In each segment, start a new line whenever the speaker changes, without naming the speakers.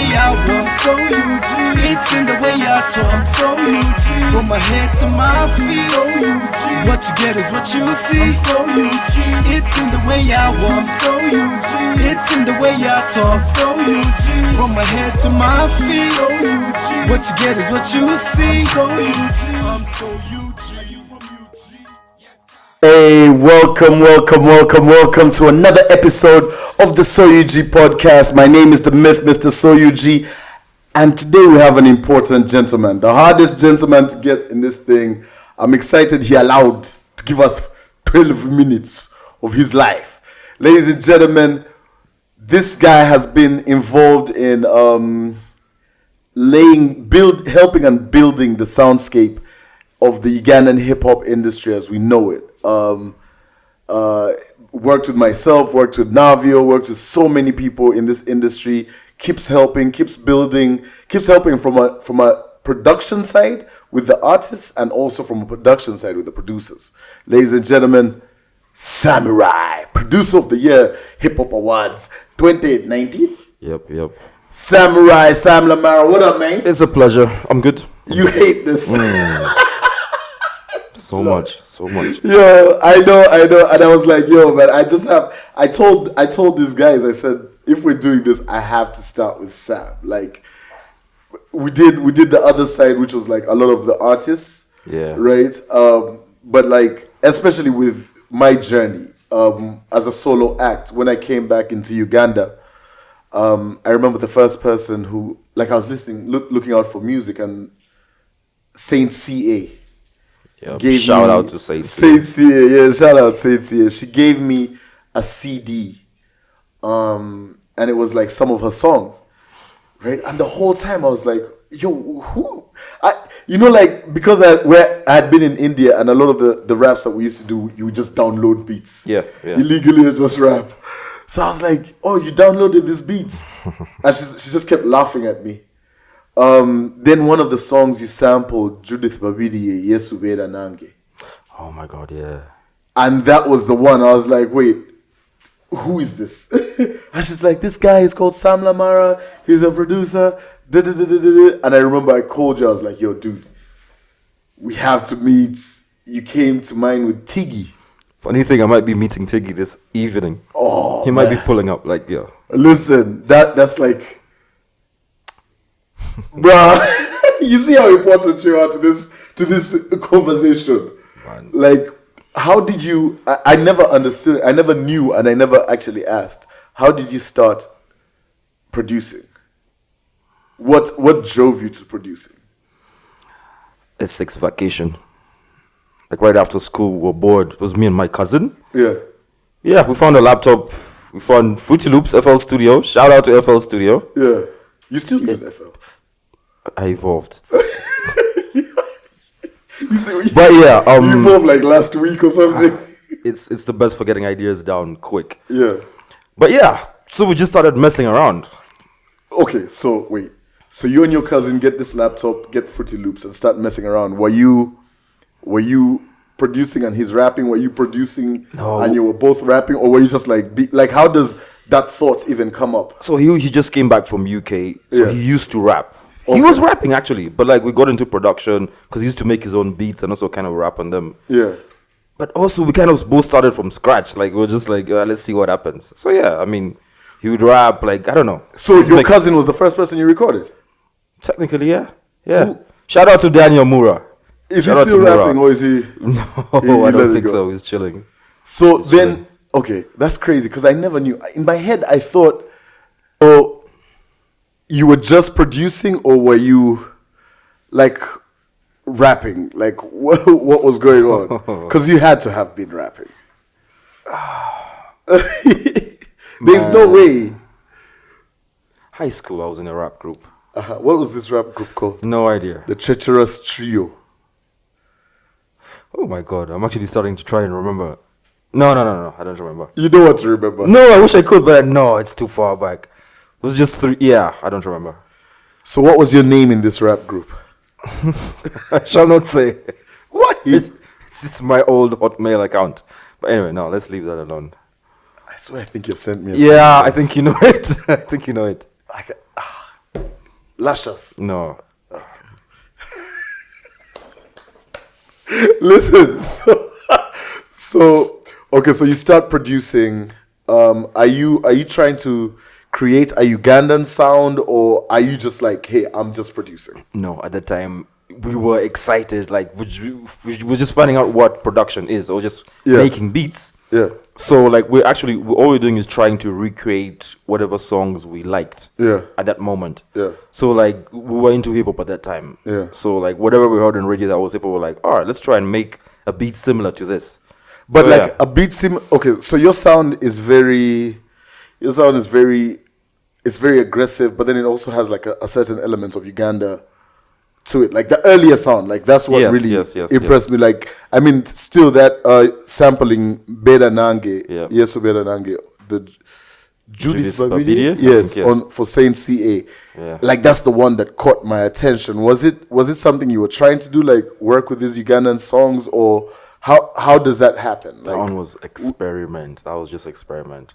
way I walk, so UG. It's in the way I talk, so UG. From my head to my feet, so UG. What you get is what you see, so UG. It's in the way I walk, so UG. It's in the way I talk, so UG. From my head to my feet, so UG. What you get is what you see, so UG. I'm so UG.
Hey, welcome to another episode of the Soyuji podcast. My name is the Myth, Mr. Soyuji, and today we have an important gentleman, the hardest gentleman to get in this thing. I'm excited he allowed to give us 12 minutes of his life. Ladies and gentlemen, this guy has been involved in helping and building the soundscape of the Ugandan hip-hop industry as we know it. Worked with myself, worked with Navio, worked with so many people in this industry, keeps helping, keeps building, keeps helping from a production side with the artists and also from a production side with the producers. Ladies and gentlemen, Samurae, producer of the year, Hip Hop Awards 2019.
Yep.
Samurae, Sam Lamara, what up, man?
It's a pleasure. I'm good.
You hate this.
So much.
Yo, I know, and I was like, yo, man, I told these guys, I said, if we're doing this, I have to start with Sam. Like, we did the other side, which was like a lot of the artists,
yeah,
right? But like, especially with my journey as a solo act, when I came back into Uganda, I remember the first person who, like, I was listening, looking out for music, and Sensei.
Shout out to Sensei.
Shout out Sensei. She gave me a CD, and it was like some of her songs, right? And the whole time I was like, yo, who? Because I had been in India, and a lot of the raps that we used to do, you would just download beats.
Yeah.
Illegally just rap. So I was like, oh, you downloaded these beats? And she just kept laughing at me. Then one of the songs you sampled, Judith Babidi, Yesu Beda Nange.
Oh my God, yeah.
And that was the one. I was like, wait, who is this? And she's like, this guy is called Sam Lamara. He's a producer. And I remember I called you. I was like, yo, dude, we have to meet. You came to mind with Tiggy.
Funny thing, I might be meeting Tiggy this evening.
Oh,
he might be pulling up, like, yeah.
Listen, that's like... Bruh, you see how important you are to this conversation.
Man.
Like, how did you? I never understood. I never knew, and I never actually asked. How did you start producing? What drove you to producing?
A 6 vacation. Like right after school, we were bored. It was me and my cousin. Yeah. We found a laptop. We found Fruity Loops FL Studio. Shout out to FL Studio.
Yeah. You still use FL?
I evolved.
You evolved like last week or something.
It's the best for getting ideas down quick.
Yeah.
But yeah, so we just started messing around.
Okay, so wait. So you and your cousin get this laptop, get Fruity Loops, and start messing around. Were you producing and he's rapping? Were you producing and you were both rapping, or were you just like how does that thought even come up?
So he just came back from UK, so he used to rap.
Okay.
He was rapping actually, but like we got into production because he used to make his own beats and also kind of rap on them.
Yeah.
But also we kind of both started from scratch. Like we were just like, let's see what happens. So yeah, I mean, he would rap like, I don't know.
So your cousin was the first person you recorded?
Technically, yeah. Ooh. Shout out to Daniel Mura.
Is he still rapping or is he?
No, I don't think so. He's chilling.
So then, okay, that's crazy because I never knew. In my head, I thought, you were just producing, or were you like rapping? Like what was going on? Because you had to have been rapping. There's no way.
High school, I was in a rap group.
What was this rap group called?
No idea.
The Treacherous Trio.
Oh my God, I'm actually starting to try and remember. No, I don't remember.
You don't want to remember?
No, I wish I could, but no, it's too far back. It was just 3. Yeah, I don't remember.
So what was your name in this rap group?
I shall not say.
What?
It's my old Hotmail account. But anyway, no, let's leave that alone.
I swear I think you sent me
I think you know it. I think you know it.
Luscious.
No.
Listen, so okay, so you start producing. Are you trying to create a Ugandan sound, or are you just like, hey, I'm just producing?
No, at the time we were excited, like we were just finding out what production is, or just making beats.
Yeah.
So like all we're doing is trying to recreate whatever songs we liked.
Yeah.
At that moment.
Yeah.
So like we were into hip hop at that time.
Yeah.
So like whatever we heard on radio that was hip hop, we're like, all right, let's try and make a beat similar to this.
But
So,
like a beat okay, so your sound is very it's very aggressive, but then it also has like a certain element of Uganda to it, like the earlier sound, like that's what really impressed me. Like, I mean, still that sampling Beda Nange, yes, Beda Nange, the Judith Babidi, yes, on for Sensei, like that's the one that caught my attention. Was it something you were trying to do, like work with these Ugandan songs, or how does that happen? Like,
that one was experiment. That was just experiment.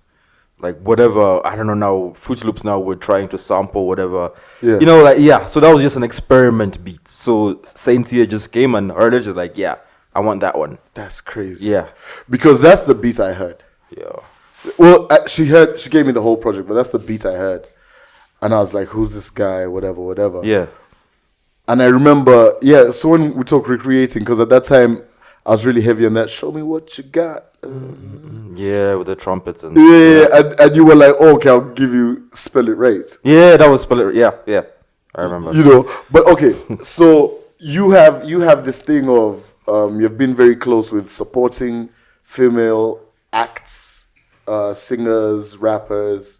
Like whatever, I don't know now, Fruity Loops now we're trying to sample whatever. Yeah. You know, like, so that was just an experiment beat. So Sensei just came and heard it, just like, I want that one.
That's crazy.
Yeah.
Because that's the beat I heard. Yeah. Well, she gave me the whole project, but that's the beat I heard. And I was like, who's this guy? Whatever. Yeah. And I remember, so when we talk recreating, because at that time, I was really heavy on that. Show me what you got.
Yeah, with the trumpets and
and you were like, okay, I'll give you Spell It Right.
Yeah, that was Spell It. Yeah, I remember.
You know, but okay, so you have this thing of you've been very close with supporting female acts, singers, rappers.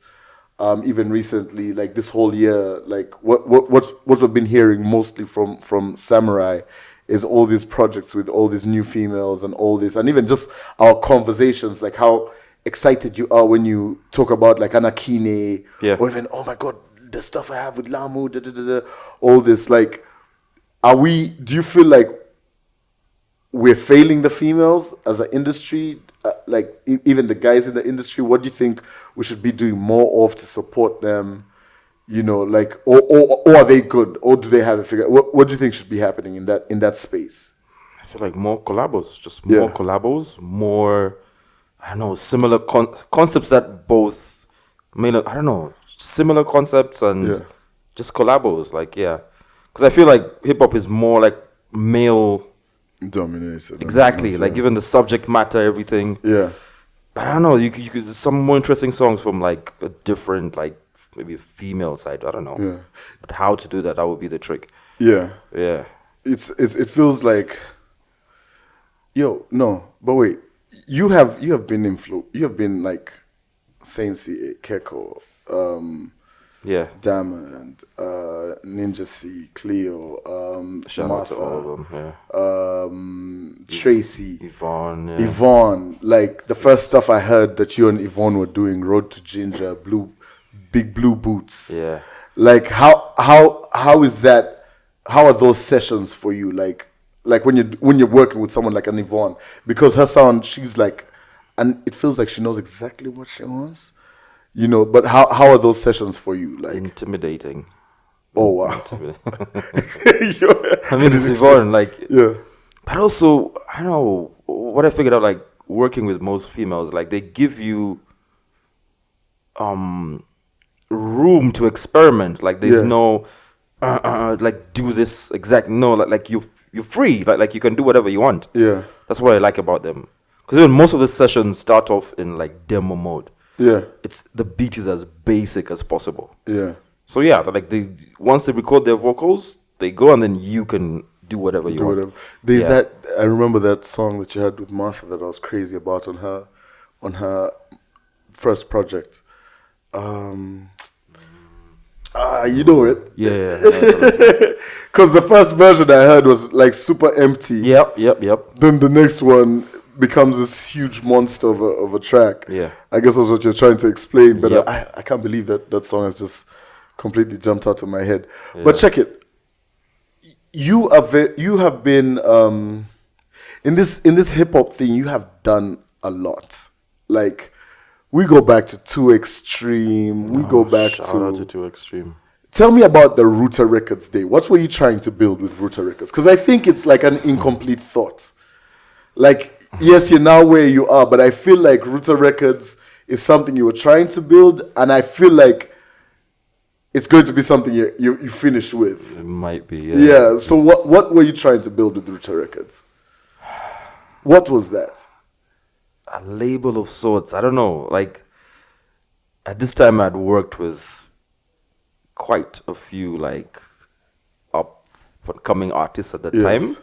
Even recently, like this whole year, like what we've been hearing mostly from Samurae is all these projects with all these new females and all this, and even just our conversations, like how excited you are when you talk about like Anakine, or even, oh my God, the stuff I have with Lamu, all this. Like, do you feel like we're failing the females as an industry? Like even the guys in the industry, what do you think we should be doing more of to support them? You know, like, or are they good, or do they have a figure? What do you think should be happening in that space?
I feel like more collabos, just more collabos, more, I don't know, similar concepts that both, similar concepts and just collabos, like, because I feel like hip hop is more like male
dominated.
Exactly, like even the subject matter, everything. Yeah, but I don't know. You could some more interesting songs from like a different, like, maybe a female side. I don't know. Yeah. But how to do that would be the trick. Yeah. Yeah.
It feels like, but wait. You have been like Sensei, Keko, Diamond, Ninja C, Cleo,
shout
Martha,
out to all of them,
Tracy,
Yvonne.
Yvonne, like the first stuff I heard that you and Yvonne were doing, Road to Ginger, Big Blue Boots. Yeah. Like how is that? How are those sessions for you? Like when you're working with someone like an Yvonne, because her sound, she's like, and it feels like she knows exactly what she wants. You know, but how are those sessions for you? Like,
intimidating.
Oh wow.
I mean, it's Yvonne, like, but also, I don't know what I figured out, like working with most females, like they give you room to experiment. Like there's no like do this exact, no, like you're free, like you can do whatever you want. Yeah, that's what I like about them, because even most of the sessions start off in like demo mode. Yeah, it's the beat is as basic as possible. Yeah, so like once they record their vocals, they go, and then you can do whatever you want.
There's that, I remember that song that you had with Martha that I was crazy about on her first project. You know it.
Yeah.
Because the first version I heard was like super empty.
Yep.
Then the next one becomes this huge monster of a track. Yeah. I guess that's what you're trying to explain, but I can't believe that song has just completely jumped out of my head. Yeah. But check it. You have been in this hip hop thing. You have done a lot. Like, we go back to 2 Extreme. We go back
to 2 Extreme.
tell me about the Router Records day. What were you trying to build with Router Records? Because I think it's like an incomplete thought. Like, yes, you're now where you are, but I feel like Router Records is something you were trying to build, and I feel like it's going to be something you finish with.
It might be, yeah.
Yeah, so what were you trying to build with Router Records? What was that?
A label of sorts. I don't know. Like, at this time, I'd worked with quite a few, like, up-and-coming artists at that time.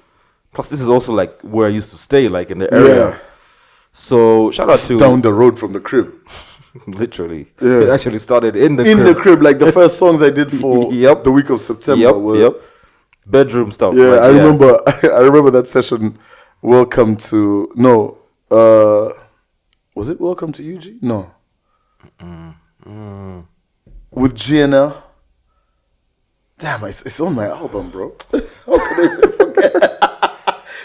Plus, this is also, like, where I used to stay, like, in the area.
Yeah.
So, shout out to...
Down the road from the crib.
Literally.
Yeah.
It actually started in the crib.
In the crib, like the first songs I did for the week of September were...
Bedroom stuff.
Yeah,
like,
I remember I remember that session. Welcome to... No. Was it Welcome to UG? No. With GNL. Damn, it's on my album, bro. How could I even forget?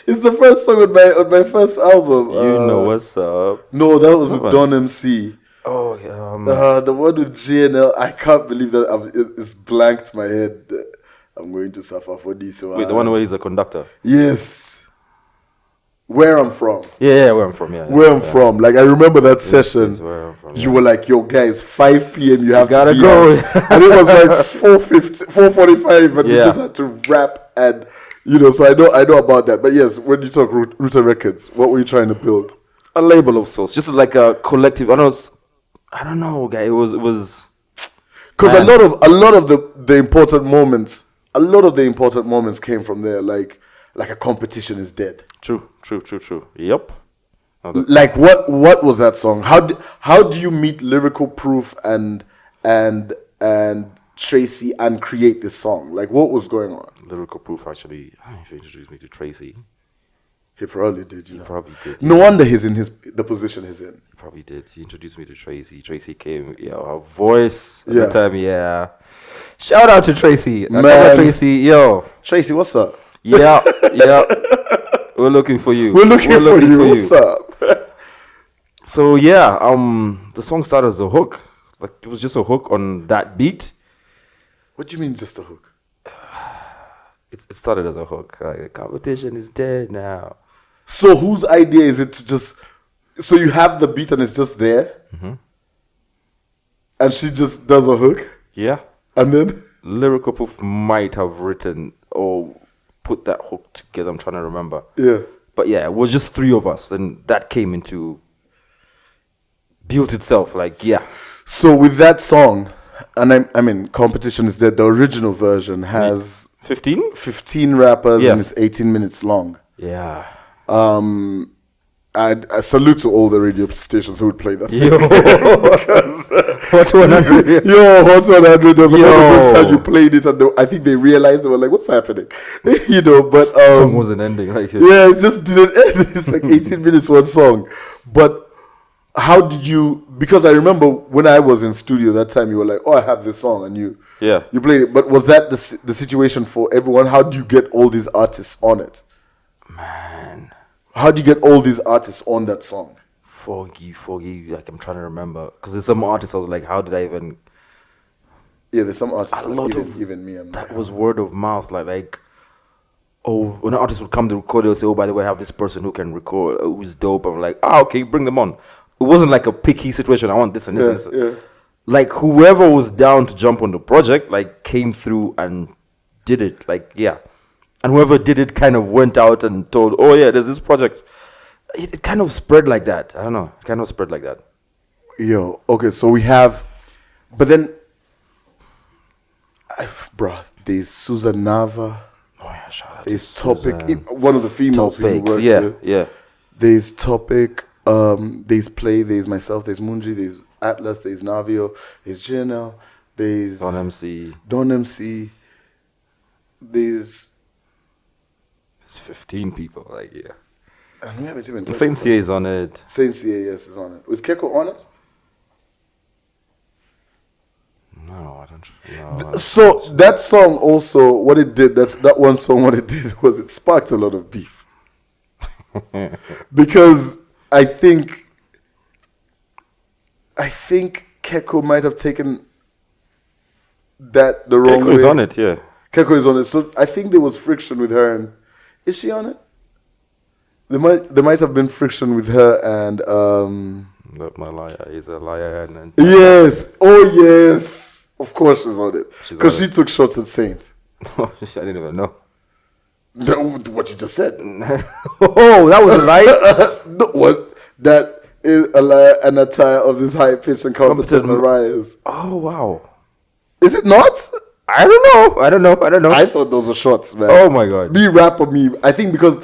It's the first song on my first album.
You know what's up.
No, that was with Don MC.
Oh, yeah.
The one with GNL, I can't believe that it's blanked my head. I'm going to suffer for this. So
Wait, the one where he's a conductor?
Yes. Where I'm from.
Yeah, where I'm from, yeah.
Where I'm from. Like, I remember that session.
Where I'm from,
You were like, yo, guys, 5 p.m. You have
gotta
to be
go.
out. And it was like 4:45, and we
Yeah.
just had to rap. And, so I know about that. But yes, when you talk Router Records, what were you trying to build?
A label of sorts. Just like a collective. I don't know, guy. It was...
Because a lot of the important moments, came from there. Like a competition is dead.
True. Yep.
Like what was that song? How do you meet Lyrical Proof and Tracy and create this song? Like, what was going on?
Lyrical Proof, actually, he introduced me to Tracy.
He probably did.
He probably did.
No wonder he's in the position he's in.
He probably did. He introduced me to Tracy. Tracy came, her voice at the time, yeah. Shout out to Tracy.
Man.
Tracy, yo.
Tracy, what's up?
Yeah. We're looking for you.
We're looking for you. What's up?
So yeah, the song started as a hook. Like, it was just a hook on that beat.
What do you mean just a hook?
It started as a hook. Like, competition is dead now.
So whose idea is it to just... So you have the beat and it's just there? Mm-hmm. And she just does a hook?
Yeah.
And then?
Lyrical Proof might have written or put that hook together. I'm trying to remember.
Yeah.
But yeah, it was just three of us. And that came into... built itself. Like, yeah.
So with that song... And I mean, Competition is Dead. The original version has 15 rappers, and it's 18 minutes long.
Yeah.
I salute to all the radio stations who would play that.
Yo, Hot 100.
Yo, Hot 100. There was a first time you played it, and I think they realized, they were like, "What's happening?" But
song wasn't ending. Like,
yeah, it just didn't end. It's like 18 minutes one song, but. How did you? Because I remember when I was in studio that time, you were like, "Oh, I have this song," and you played it. But was that the situation for everyone? How do you get all these artists on it?
Man,
how do you get all these artists on that song?
Foggy. Like, I'm trying to remember, because there's some artists I was like, how did I even?
Yeah, there's some artists. Even me.
That was word of mouth. Like. Oh, when an artist would come to record, they'll say, "Oh, by the way, I have this person who can record, who's dope." I'm like, okay, bring them on. It wasn't like a picky situation. I want this and this and this. Yeah. Like, whoever was down to jump on the project, like, came through and did it. Like, yeah. And whoever did it kind of went out and told, "Oh, yeah, there's this project." It kind of spread like that. I don't know. It kind of spread like that.
Yo, okay, so we have... But then... Bruh, there's Susan Nava...
Oh yeah, shout out
there's Topic, one of the females who work with.
Yeah.
There's Topic, there's Play, there's myself, there's Munji, there's Atlas, there's Navio, there's JNL, there's
Don MC.
There's
15 people, like, yeah.
And we haven't even touched
Sensei is on it.
Sensei, yes, is on it. Was Keko on it?
No, I don't know.
So that song also, what it did, that one song, what it did was it sparked a lot of beef. Because I think Keko might have taken that the wrong way.
Keiko is on it, yeah.
Keiko is on it. So I think there was friction with her and... Is she on it? There might have been friction with her and...
Not my liar. He's a liar. And
yes. Oh, yes. Of course she's on it. Because she took shots at Saint.
I didn't even know.
What you just said.
Oh, that was a lie?
No, what? That is a lie and a tie of this high-pitched and competent Mariah's.
Oh, wow.
Is it not?
I don't know.
I thought those were shots, man.
Oh, my God.
Me. I think because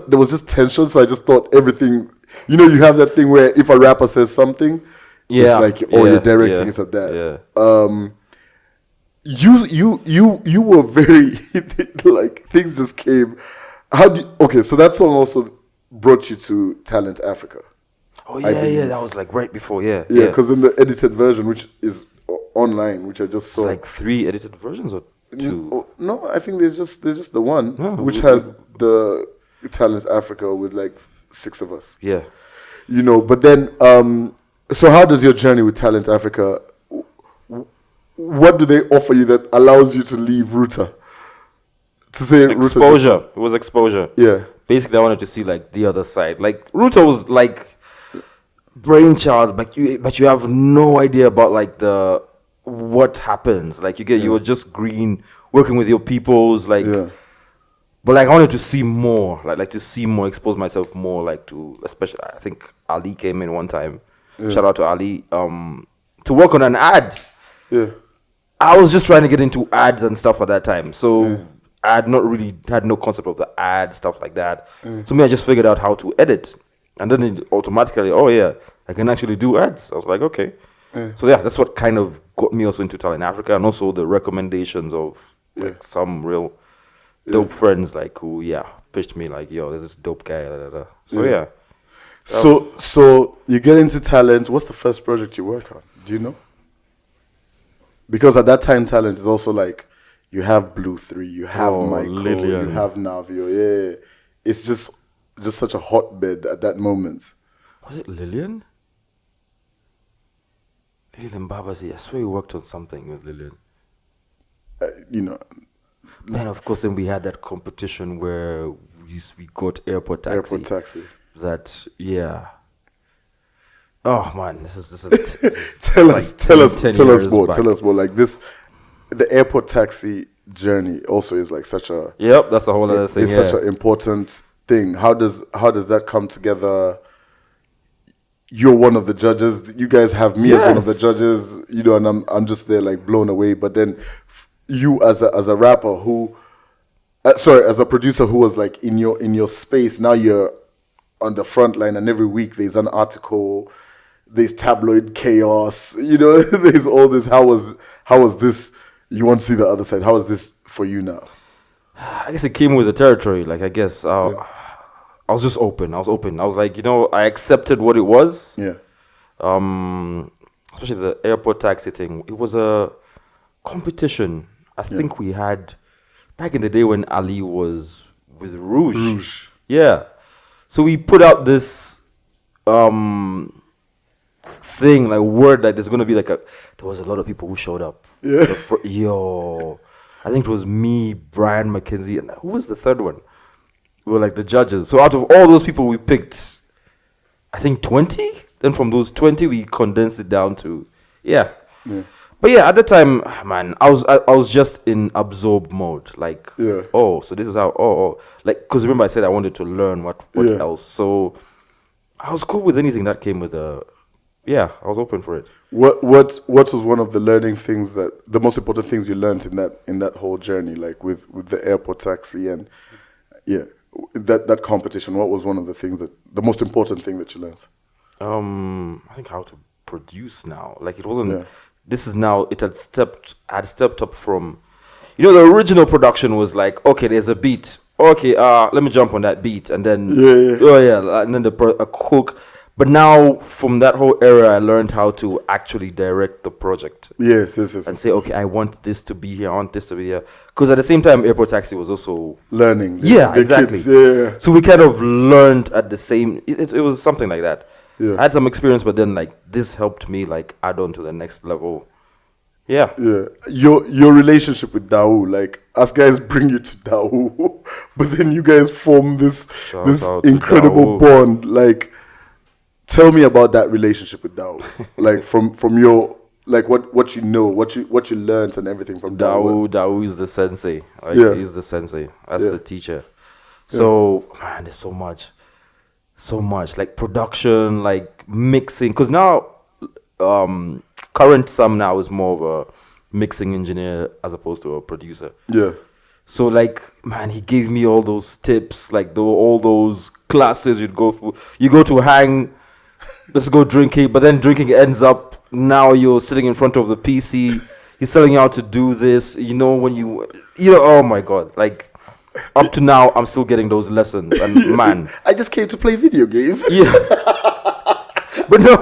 there was just tension, so I just thought everything... You know, you have that thing where if a rapper says something, it's like, you're directing it at that.
Yeah.
You were very like things just came. Okay, so that song also brought you to Talent Africa.
Oh yeah, that was like right before, yeah.
Yeah, because in the edited version, which is online, which I just saw,
it's like 3 edited versions or 2.
No, I think there's just the one which has the Talent Africa with like 6 of us.
Yeah,
you know. But then, so how does your journey with Talent Africa? What do they offer you that allows you to leave Ruta? To say
exposure. It was exposure.
Yeah.
Basically, I wanted to see like the other side. Like Ruta was like brainchild, but you have no idea about like what happens. Like you were just green, working with your peoples. Like, but like I wanted to see more. Like to see more, expose myself more. Like to, especially I think Ali came in one time. Yeah. Shout out to Ali. To work on an ad.
Yeah.
I was just trying to get into ads and stuff at that time. So I had not really had no concept of the ad, stuff like that. So I just figured out how to edit. And then it automatically, I can actually do ads. I was like, okay. So that's what kind of got me also into Talent Africa, and also the recommendations of like some real dope friends like who pitched me like, yo, there's this dope guy. So
So you get into talent. What's the first project you work on? Do you know? Because at that time, talent is also like, you have Blue 3, you have Michael,
Lillian.
you have Navio. Yeah, it's just such a hotbed at that moment.
Was it Lillian? Lillian Babasi. I swear we worked on something with Lillian.
You know.
And of course, then we had that competition where we got AirporTaxi.
AirporTaxi.
That, Oh man, this is
tell
like
us more. Like this, the AirporTaxi journey also is like such a
that's a whole other thing.
It's such an important thing. How does that come together? You're one of the judges. You guys have me as one of the judges. You know, and I'm just there like blown away. But then you as a rapper who, as a producer who was like in your space. Now you're on the front line, and every week there's an article. There's tabloid chaos, you know. There's all this. How was this? You want to see the other side. How is this for you now?
I guess it came with the territory. Like I guess I was just open. I was like, I accepted what it was.
Yeah.
Especially the AirporTaxi thing. It was a competition. I think we had back in the day when Ali was with Rouge. Yeah. So we put out this thing, like word that there's gonna be like there was a lot of people who showed up.
Yeah.
I think it was me, Brian McKenzie, and who was the third one? We were like the judges. So out of all those people we picked, I think 20. Then from those 20 we condensed it down to But at the time, man, I was just in absorb mode. Like, so this is how, like, because remember I said I wanted to learn what else. So I was cool with anything that came with I was open for it.
What was one of the learning things the most important things you learned in that whole journey, like with the AirporTaxi and that competition? What was one of the most important thing that you learned?
I think how to produce now. Like it wasn't. This is now. It had stepped up from. The original production was like, okay, there's a beat. Okay, let me jump on that beat, and then and then a hook. But now, from that whole era, I learned how to actually direct the project.
Yes.
And say, okay, I want this to be here, I want this to be here. Because at the same time, AirporTaxi was also
learning.
Exactly.
Kids,
So we kind of learned at the same. It was something like that.
Yeah.
I had some experience, but then like this helped me like add on to the next level. Yeah.
Your relationship with Dao, like us guys bring you to Dao, but then you guys form this incredible bond. Like, tell me about that relationship with Dao. Like from your, like what you know, what you learned and everything from Dao.
Dao is the sensei. Like, he's the sensei. That's the teacher. So man, there's so much like production, like mixing. Because now, current Sam now is more of a mixing engineer as opposed to a producer.
Yeah.
So like, man, he gave me all those tips, like all those classes you'd go through. You go to hang, let's go drinking, but then drinking ends up, now you're sitting in front of the PC. He's telling you how to do this. You know, when you know, oh my God, like, up to now, I'm still getting those lessons. And man,
I just came to play video games.
Yeah. But no,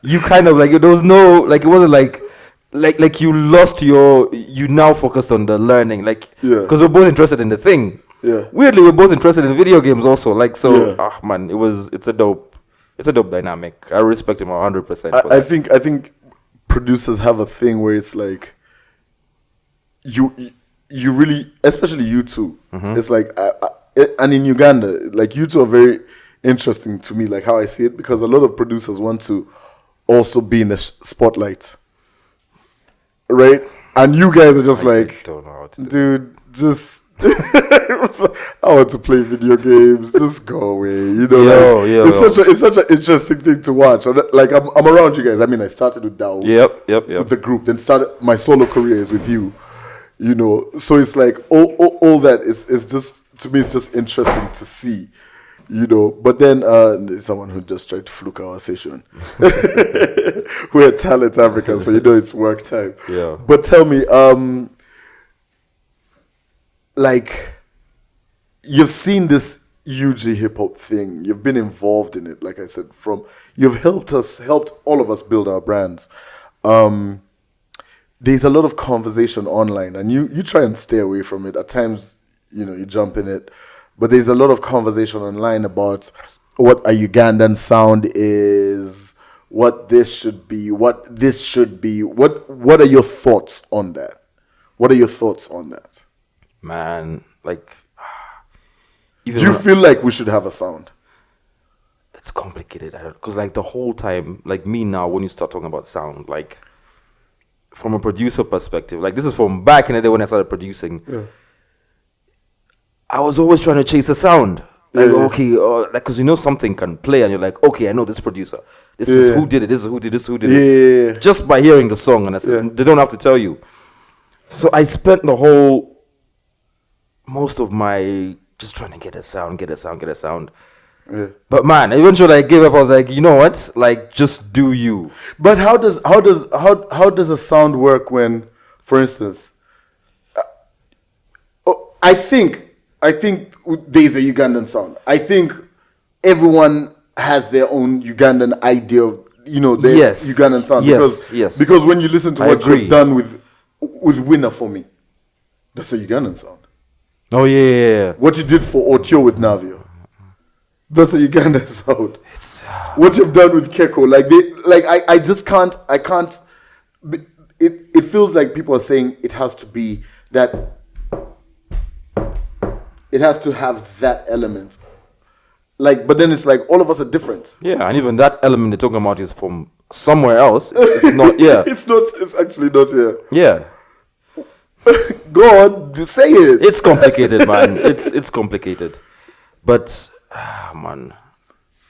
you kind of like, there was no, like, it wasn't like you lost you now focused on the learning. Like, because we're both interested in the thing.
Yeah.
Weirdly, we're both interested in video games also. Like, so, man, it's a dope dynamic. I respect him 100%.
I think producers have a thing where it's like, you really, especially you two, it's like, and in Uganda, like, you two are very interesting to me, like how I see it, because a lot of producers want to also be in the spotlight, right? And you guys are just
don't know how to
dude, just I want to play video games. Just go away, you know. It's such an interesting thing to watch. And, like, I'm around you guys. I mean, I started with Dao.
Yep.
With the group, then started my solo career is with you. You know, so it's like all that is just, to me, it's just interesting to see, you know. But then there's someone who just tried to fluke our session. We're Talent Africa, so you know it's work time.
Yeah.
But tell me, like, you've seen this UG hip hop thing. You've been involved in it, like I said. You've helped all of us build our brands. There's a lot of conversation online, and you try and stay away from it. At times, you know, you jump in it, but there's a lot of conversation online about what a Ugandan sound is, what this should be, what this should be. What are your thoughts on that? What are your thoughts on that?
Man, like,
do you feel like we should have a sound?
It's complicated, because like the whole time, like me now, when you start talking about sound, like, from a producer perspective, like, this is from back in the day when I started producing. I was always trying to chase a sound. Like, okay, like, because you know something can play, and you're like, okay, I know this producer. This is who did it. This is who did this. Who did it? Just by hearing the song, and I said, they don't have to tell you. So I spent most of my just trying to get a sound. Yeah. But man, eventually I gave up. I was like, you know what? Like, just do you.
But how does a sound work for instance, I think there's a Ugandan sound. I think everyone has their own Ugandan idea of, you know, their Ugandan sound. Because when you listen to what you've done with Winner for me, that's a Ugandan sound.
Oh yeah.
What you did for Otio with Navio, that's a Ugandan sound. What you've done with Keko, I can't. It feels like people are saying it has to be that. It has to have that element. Like, but then it's like all of us are different.
Yeah, and even that element they're talking about is from somewhere else. It's not. Yeah,
it's not. It's actually not here.
Yeah.
Go on, just say it.
It's complicated, man. It's complicated, but man,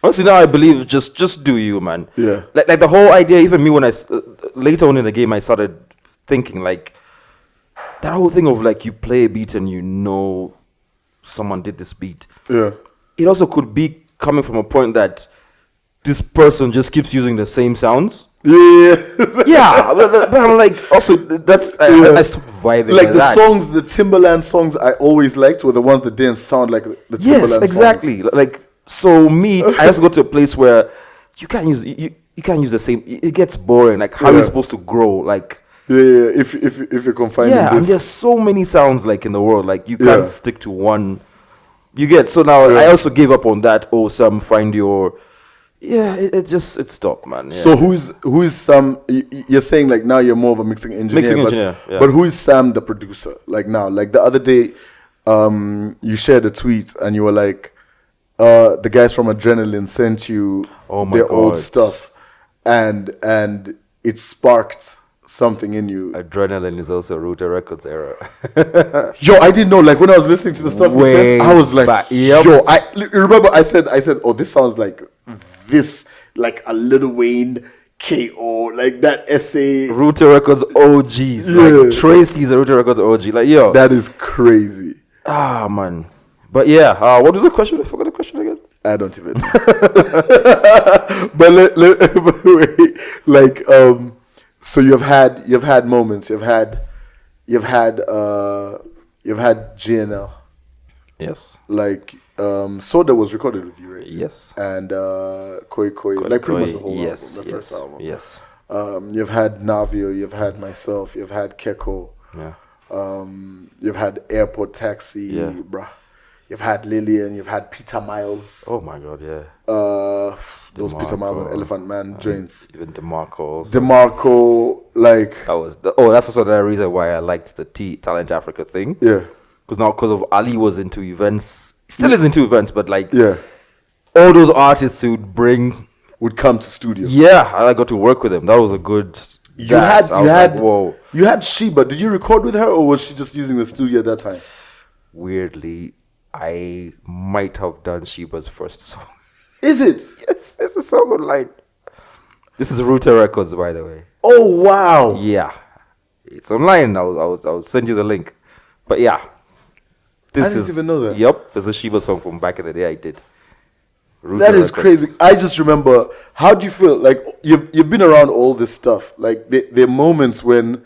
honestly, now I believe just do you, man.
Yeah.
Like the whole idea. Even me, when I later on in the game, I started thinking like that whole thing of like you play a beat and you know someone did this beat.
Yeah.
It also could be coming from a point that this person just keeps using the same sounds.
Yeah.
Yeah, but I'm like, also that's I stopped vibing
like the
that.
songs, the Timberland songs I always liked were the ones that didn't sound like the Timberland songs.
Yes, exactly. Like, so me, I just got to a place where you can't use the same. It gets boring. Like, how are you supposed to grow? Like,
if you're confined.
Yeah,
in this.
and there's so many sounds like in the world. Like, you can't stick to one. You get so now. I also gave up on that. Oh, Sam, find your Yeah, it stopped, man. Yeah.
So who is Sam? You're saying like now you're more of a mixing engineer. But who is Sam the producer? Like now, like the other day, you shared a tweet and you were like, the guys from Adrenaline sent you their old stuff, and it sparked something in you.
Adrenaline is also Router Records era.
Yo, I didn't know. Like when I was listening to the stuff you said, I was like, yo, I remember I said, oh, this sounds like this, like a Lil Wayne KO, like that essay.
Router Records OGs.
Yeah.
Like Tracy's a Router Records OG. Like, yo.
That is crazy.
Ah, man. But yeah, what was the question? I forgot the question again.
I don't even know. But wait, like, so you've had moments. You've had GNL.
Yes.
Like Soda was recorded with you, right?
Yes.
And Koi, like pretty much the whole album, the first album.
Yes.
You've had Navio, you've had myself, you've had Keko.
Yeah.
You've had AirporTaxi, bruh. You've had Lillian, you've had Peter Miles.
Oh my god, yeah.
Those Peter Miles and Elephant Man joints.
Even DeMarco.
Like
that was that's also the reason why I liked the Talent Africa thing.
Yeah.
Because of Ali was into events, still is into events, but like
all
those artists would
come to studio.
Yeah, I got to work with them. That was a good.
You had Sheba. Did you record with her, or was she just using the studio at that time?
Weirdly, I might have done Sheba's first song.
Is it?
Yes, it's a song online. This is Router Records, by the way.
Oh wow!
Yeah, it's online. I'll send you the link. But yeah.
I didn't even know that.
Yep, there's a Sheba song from back in the day I did.
That is crazy. I just remember, how do you feel? Like, you've been around all this stuff. Like, there are moments when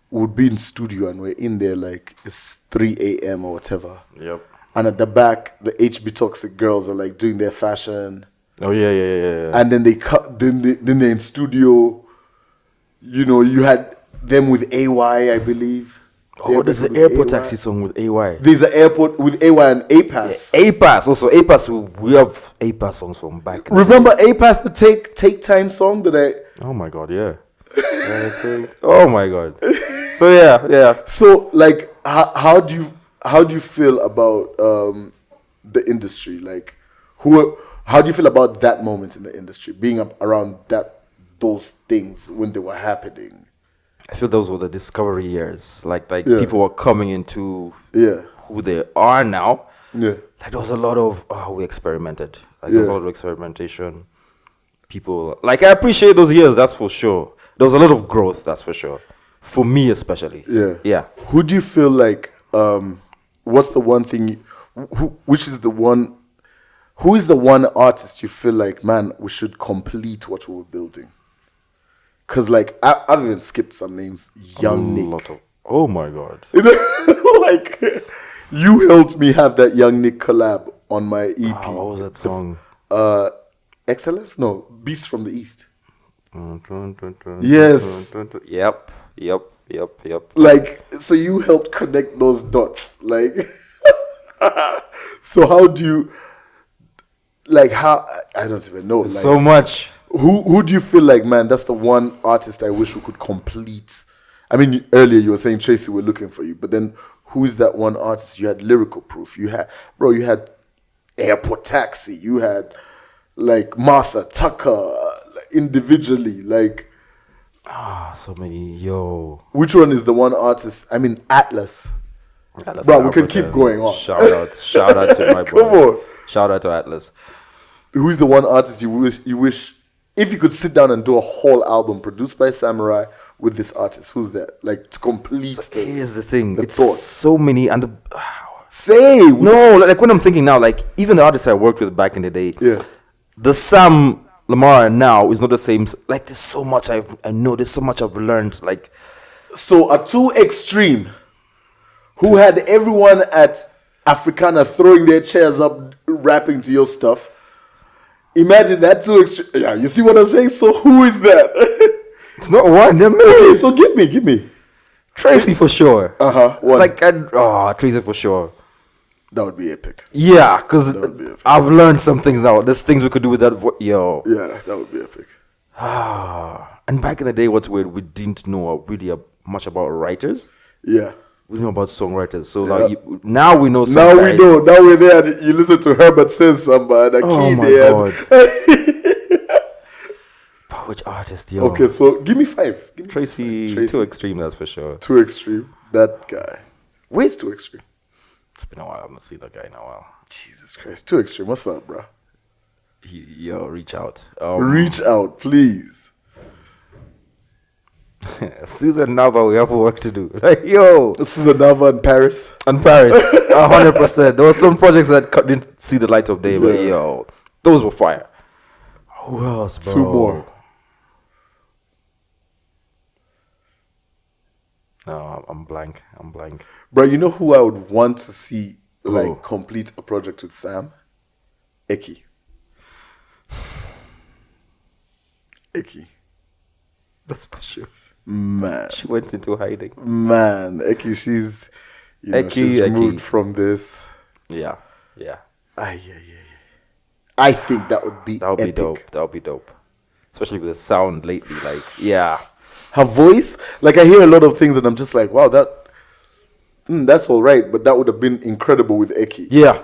we'd be in studio and we're in there, like, it's 3 a.m. or whatever.
Yep.
And at the back, the HB Toxic girls are, like, doing their fashion.
Oh, yeah.
And then then they're in studio. You know, you had them with AY, I believe.
Oh, there's an AirporTaxi song with AY.
There's an airport with AY and APAS.
Yeah, APAS, also APAS. We have APAS songs from back.
Remember APAS, the Take Time song that I?
Oh my god, yeah. Oh my god. So yeah.
So like, how do you feel about the industry? Like, how do you feel about that moment in the industry, being around those things when they were happening?
I feel those were the discovery years. Like people were coming into who they are now.
Yeah.
Like there was a lot of we experimented. Like there was a lot of experimentation. People I appreciate those years, that's for sure. There was a lot of growth, that's for sure. For me especially.
Yeah.
Yeah.
Who do you feel like what's the one thing who is the one artist you feel like, man, we should complete what we were building? Because, like, I've even skipped some names. Young Nick.
Oh, my God.
Like, you helped me have that Young Nick collab on my EP.
What was that song?
Excellence? No, Beast from the East. Yes.
Yep.
Like, so you helped connect those dots. Like, so how do you, like, I don't even know. Like,
so much.
Who do you feel like, man, that's the one artist I wish we could complete? I mean, earlier you were saying Tracy, we're looking for you, but then who is that one artist? You had Lyrical Proof. You had AirporTaxi. You had, like, Martha, Tucker, individually, like.
So many, yo.
Which one is the one artist? I mean, Atlas. Bro, we can keep going on.
Shout out to my boy.
Come on.
Shout out to Atlas.
Who is the one artist you wish, if you could sit down and do a whole album produced by Samurae with this artist, who's that? Like, to complete.
Here's the thing. It's
thought.
So many. And
like
when I'm thinking now, like, even the artists I worked with back in the day, the Sam Lamar now is not the same. Like, there's so much I know. There's so much I've learned. Like,
so a too extreme, who had everyone at Africana throwing their chairs up, rapping to your stuff. Imagine that too extreme. Yeah, you see what I'm saying? So who is that?
It's not one. They're many.
Okay, so give me.
Tracy for sure.
One.
Like, Tracy for sure.
That would be epic.
Yeah, because I've learned some things now. There's things we could do with that. Yo.
Yeah, that would be epic.
And back in the day, what's weird, we didn't know really much about writers.
Yeah.
We know about songwriters. So now we know some
Now
guys.
we know. Now we're there. And you listen to Herbert says somebody.
Oh my God. Which artist, yo?
Okay, so give me 5. Give me
Tracy. Too extreme, that's for sure.
Too extreme. That guy. Where's Too Extreme?
It's been a while. I haven't seen that guy in a while.
Jesus Christ. Too Extreme. What's up, bro?
Yo, reach out.
Reach out, please.
Susan Nava, we have work to do. Like, yo.
Susan Nava in Paris.
And Paris, 100%. There were some projects that didn't see the light of day, but yo, those were fire. Who else, bro?
2 more.
No, I'm blank.
Bro, you know who I would want to see complete a project with Sam? Eki.
That's for sure.
Man.
She went into hiding.
Man, Eki, she's removed from this.
Yeah.
I think that would be epic.
That would be dope. Especially with the sound lately. Like, yeah.
Her voice, like I hear a lot of things and I'm just like, wow, that's all right. But that would have been incredible with Eki.
Yeah.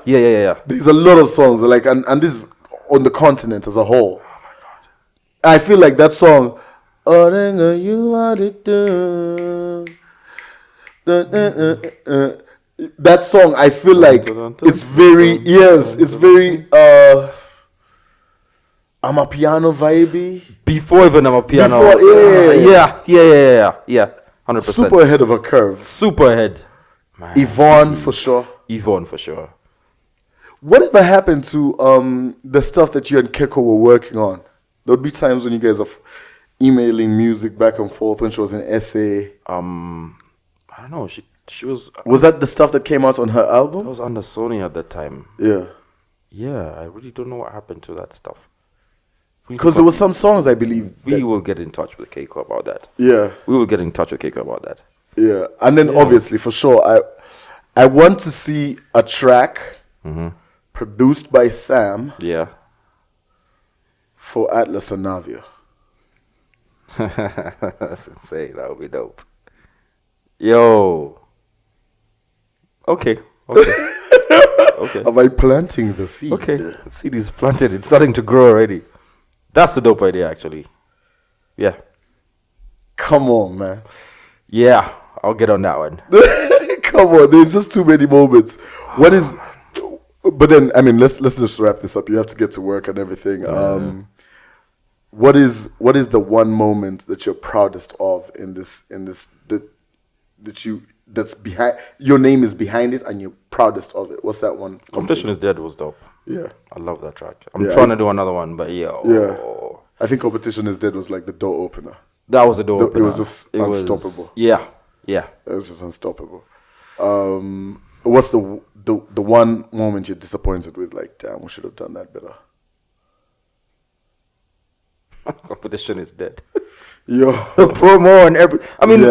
There's a lot of songs, like, and this is on the continent as a whole.
Oh my God.
I feel like that song, Orenga, you want it do. That song, I feel like it's very, it's very, I'm a piano vibey.
Before even I'm a piano. Yeah. 100%.
Super ahead of her curve.
Super ahead. Man,
Yvonne for sure. Whatever happened to the stuff that you and Keko were working on? There would be times when you guys are emailing music back and forth when she was in SA.
I don't know. She was.
Was that the stuff that came out on her album?
That was under Sony at that time.
Yeah.
Yeah, I really don't know what happened to that stuff.
Because there were some songs, I believe.
We will get in touch with Keiko about that.
Yeah.
We will get in touch with Keiko about that.
Yeah. And then obviously, for sure, I want to see a track produced by Sam.
Yeah.
For Atlas and Navia.
Sensei, that would be dope. Yo. Okay.
Am I planting the seed?
Okay. The seed is planted. It's starting to grow already. That's a dope idea, actually. Yeah.
Come on, man.
Yeah, I'll get on that one.
Come on, there's just too many moments. But then, I mean, let's just wrap this up. You have to get to work and everything. What is the one moment that you're proudest of that's behind your name is behind it and you're proudest of it? What's that one?
Competition is Dead was dope.
Yeah.
I love that track. I'm trying to do another one, but
Yeah. I think Competition is Dead was like the door opener.
That was the door opener.
It was just unstoppable.
Yeah.
It was just unstoppable. What's the one moment you're disappointed with? Like, damn, we should have done that better.
Competition is Dead.
Yo.
Promo and I mean,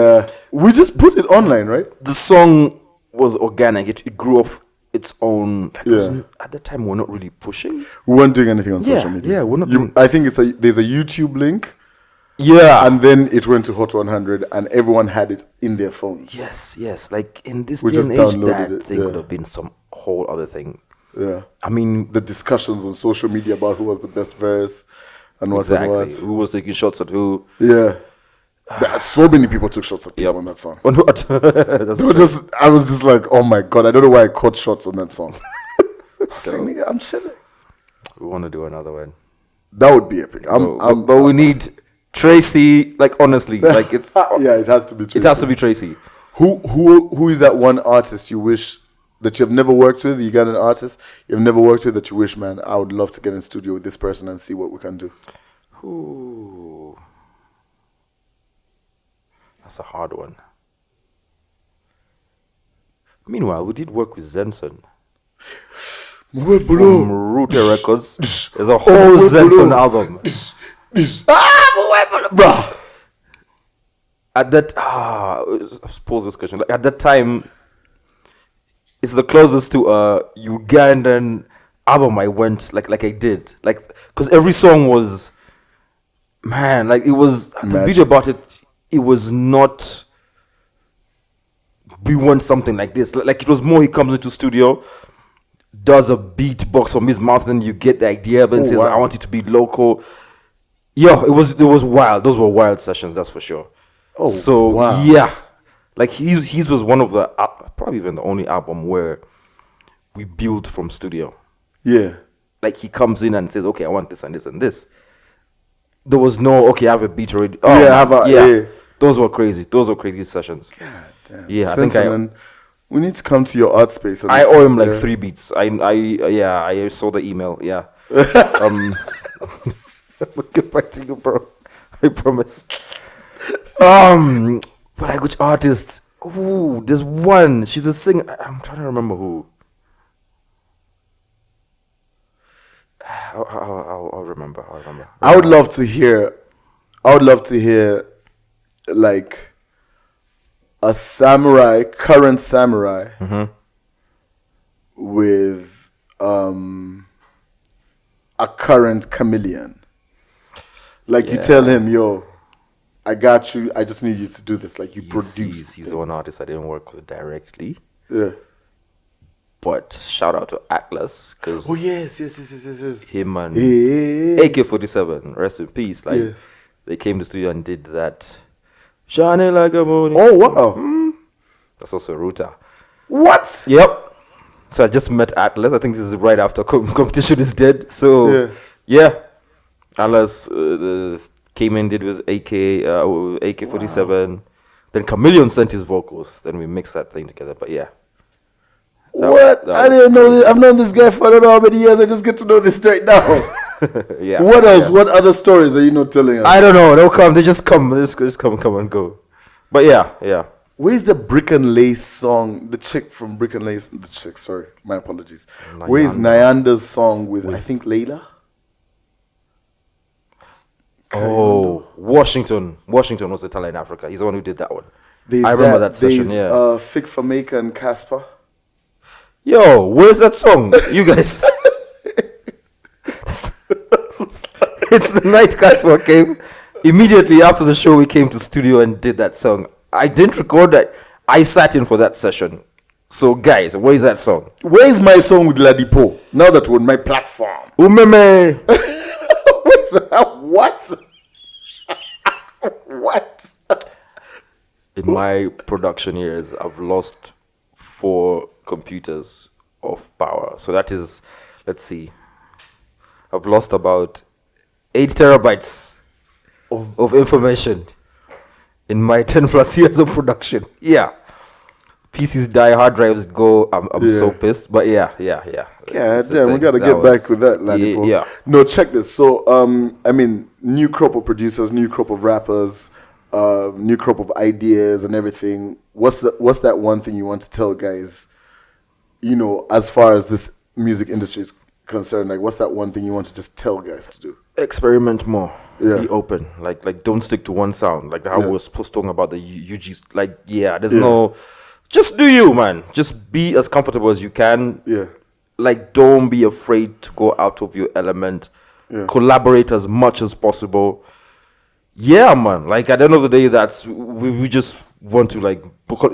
we just put it online, right?
The song was organic. It grew off its own. At the time, we're not really pushing.
We weren't doing anything on social media.
Yeah, we're not.
I think there's a YouTube link.
Yeah.
And then it went to Hot 100 and everyone had it in their phones.
Yes. Like in this
We
day
just
and age,
downloaded
that
it,
thing could have been some whole other thing.
Yeah.
I mean,
the discussions on social media about who was the best verse and what and what.
Who was taking shots at who.
Yeah. So many people took shots at people on that song.
On what?
I was just like, oh my God, I don't know why I caught shots on that song. I was like, nigga, I'm chilling.
We want to do another one.
That would be epic.
But we need Tracy, like honestly, like it's
it has to be Tracy.
It has to be Tracy.
Who is that one artist you wish that you've never worked with? You got an artist you've never worked with that you wish, man, I would love to get in studio with this person and see what we can do.
Ooh. That's a hard one. Meanwhile, we did work with Zenon. From Root Records. There's a whole Zenon album.
Bro.
At that, I suppose this question. Like at that time, it's the closest to a Ugandan album I went like I did, like, because every song was, man, like it was the beauty about it. It was not, we want something like this. Like it was more, he comes into studio, does a beatbox from his mouth, and you get the idea, but says, I want it to be local. Yeah, it was wild. Those were wild sessions, that's for sure. Oh, so yeah, like his was one of the probably even the only album where we build from studio.
Yeah,
like he comes in and says, okay, I want this and this and this. There was no, okay, I have a beat already. Oh, yeah. Those were crazy. Those were crazy sessions. God damn. Yeah,
Sensei, I think we need to come to your art space.
I owe him like 3 beats. I saw the email. Yeah. We'll get back to you, bro. I promise. But like, which artist? Ooh, there's one. She's a singer. I'm trying to remember who. I'll remember.
I would love to hear like a samurai, current samurai, with a current chameleon. Like you tell him, yo, I got you. I just need you to do this. Like you produce.
He's the one artist I didn't work with directly.
Yeah.
But shout out to Atlas, because
yes.
him and AK-47, rest in peace. Like they came to the studio and did that. Shining like a moon.
Oh wow,
that's also Ruta.
What?
Yep. So I just met Atlas. I think this is right after competition is dead. So yeah. Atlas came in, did with AK-47. Wow. Then Chameleon sent his vocals. Then we mixed that thing together. But yeah.
I didn't know this. I've known this guy for I don't know how many years. I just get to know this right now.
Yeah.
What else? Yeah. What other stories are you not telling us?
I don't know. They'll come. They just come. They just come and go. But yeah.
Where's the Brick and Lace song? The chick from Brick and Lace. The chick. Sorry, my apologies. Where's Nyanda's song with I think Layla?
Oh, Washington. Washington was the talent in Africa. He's the one who did that one. I remember that session.
Fik Fameka and Casper.
Yo, where's that song? You guys. It's the night Casper came. Immediately after the show, we came to studio and did that song. I didn't record that. I sat in for that session. So, guys, where's that song?
Where's my song with Ladipo? Now that we're on my platform.
Umeme.
What? What?
In my production years, I've lost 4 computers of power. So that is, let's see, I've lost about 8 terabytes of information in my 10 plus years of production. Yeah. PCs die, hard drives go. I'm so pissed. But yeah.
Yeah, damn, we gotta get back with that, Ladipo. Yeah. No, check this. So, I mean, new crop of producers, new crop of rappers, new crop of ideas and everything. What's that one thing you want to tell guys? You know, as far as this music industry is concerned, like, what's that one thing you want to just tell guys to do?
Experiment more. Yeah. Be open. Like don't stick to one sound. Like how we were supposed to talk about the UGs. Like, there's no. Just do you, man. Just be as comfortable as you can.
Yeah.
Like, don't be afraid to go out of your element. Yeah. Collaborate as much as possible. Yeah, man. Like, at the end of the day, we just want to, like,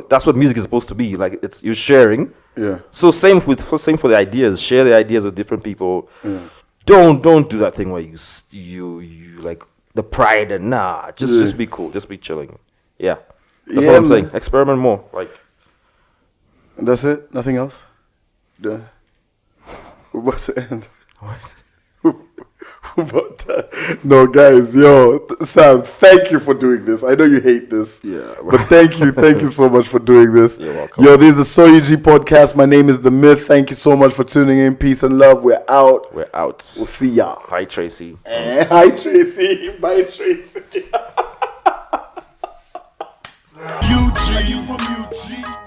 that's what music is supposed to be. Like, you're sharing.
Yeah.
So same for the ideas. Share the ideas with different people. Yeah. Don't do that thing where you like the pride and just be cool. Just be chilling. Yeah. That's what I'm saying. Experiment more. Like.
And that's it? Nothing else? What's the end?
What?
No, guys, Sam, thank you for doing this. I know you hate this.
Yeah.
But thank you so much for doing this.
You're welcome.
This is the So UG podcast. My name is The Myth. Thank you so much for tuning in. Peace and love. We're out.
We'll
see y'all.
Hi, Tracy.
Hi, Tracy. Bye, Tracy.
UG, you from UG?